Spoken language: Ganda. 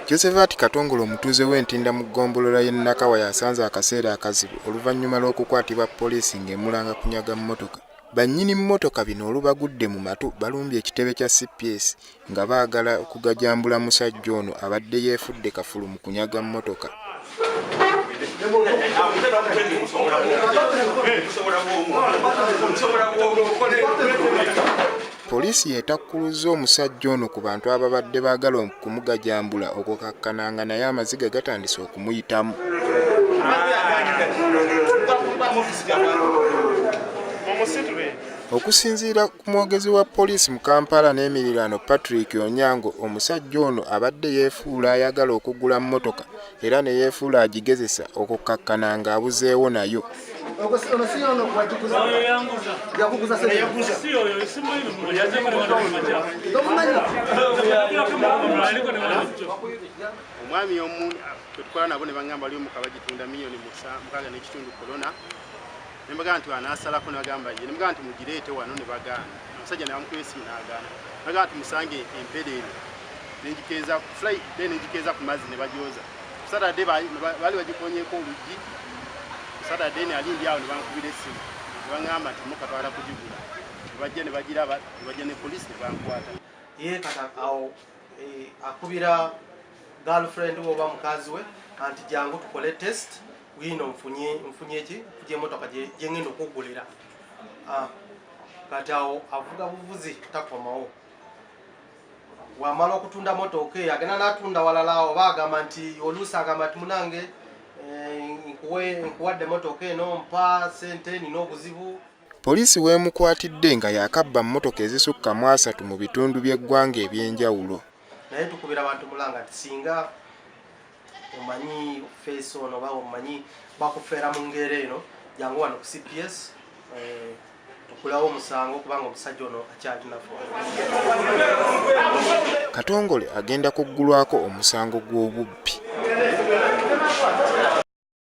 Josephat Katongole omutuuze w'Entinda mu ggombolola y'e Nakawa yasanze akaseera akazibu oluvannyuma lw'okukwatibwa poliisi ng'emulanga kunyaga mmotoka. Bannyini mmotoka bino olubagudde mu matu balumbye ekitebe kya CPS nga baagala okugajambula musajja ono abadde yeefudde kafulu mu kunyaga mmotoka. Poliisi yeetakkuluzza omusajja ono ku bantu ababadde baagala okumugajambula okukakkananga naye amaziga gatandise okumuyitamu. Okusinziira ku mwogezi wa poliisi mu Kampala n'emiriraano Patrick Onyango, omusajja ono abadde yeefuula ayagala okugula mmotoka era ne yeefuula agigezesa okukakkana ng'abuzeewo nayo. Omwami omu twetukola nabo ne bagamba ali omuka bagitunda miliyoni 6.5 kolona. Ne bagamba nti anaasalako ne bagamba ye ne bagamba nti mugireete wano ne bagaana. Omusajja ne bamukwesi n'agaana. Bagamba nti musange empereere n'enjikeeza ku flight then n'enjikeeza ku mazzi ne bagyoza. Saturday bali bagikonyeeko oluggi. Saturday ne alindi awo ne bankubira essimu. Ne bagamba nti mukatwala kugigula. Ne bajja ne bagiraba ne bajja ne poliisi ne bankwata. Ye kata awo akubira girlfriend oba mukazi we anti jangu tukole test wino mfunye ki kuje motoka je ngendo kugulira kati awo avuga buvuzi takomawo wamala okutunda motoka agenda natunda walalao bagamba nti olusa agamba ati munange nkuwadde motoka eno mpa sente nino obuzibu. Poliisi weemukwatidde nga yakabba mmotoka ezisukka mu 3 mu bitundu by'eggwanga eby'enjawulo. Naye tukubira abantu mulanga nti singa omanyi face ono ba omanyi bakufeera mu ngero eno jangu wano ku CPS tukulawo omusango kubanga omusajja ono akyalinafu. Katongole agenda kuggulwako omusango gw'obubbi.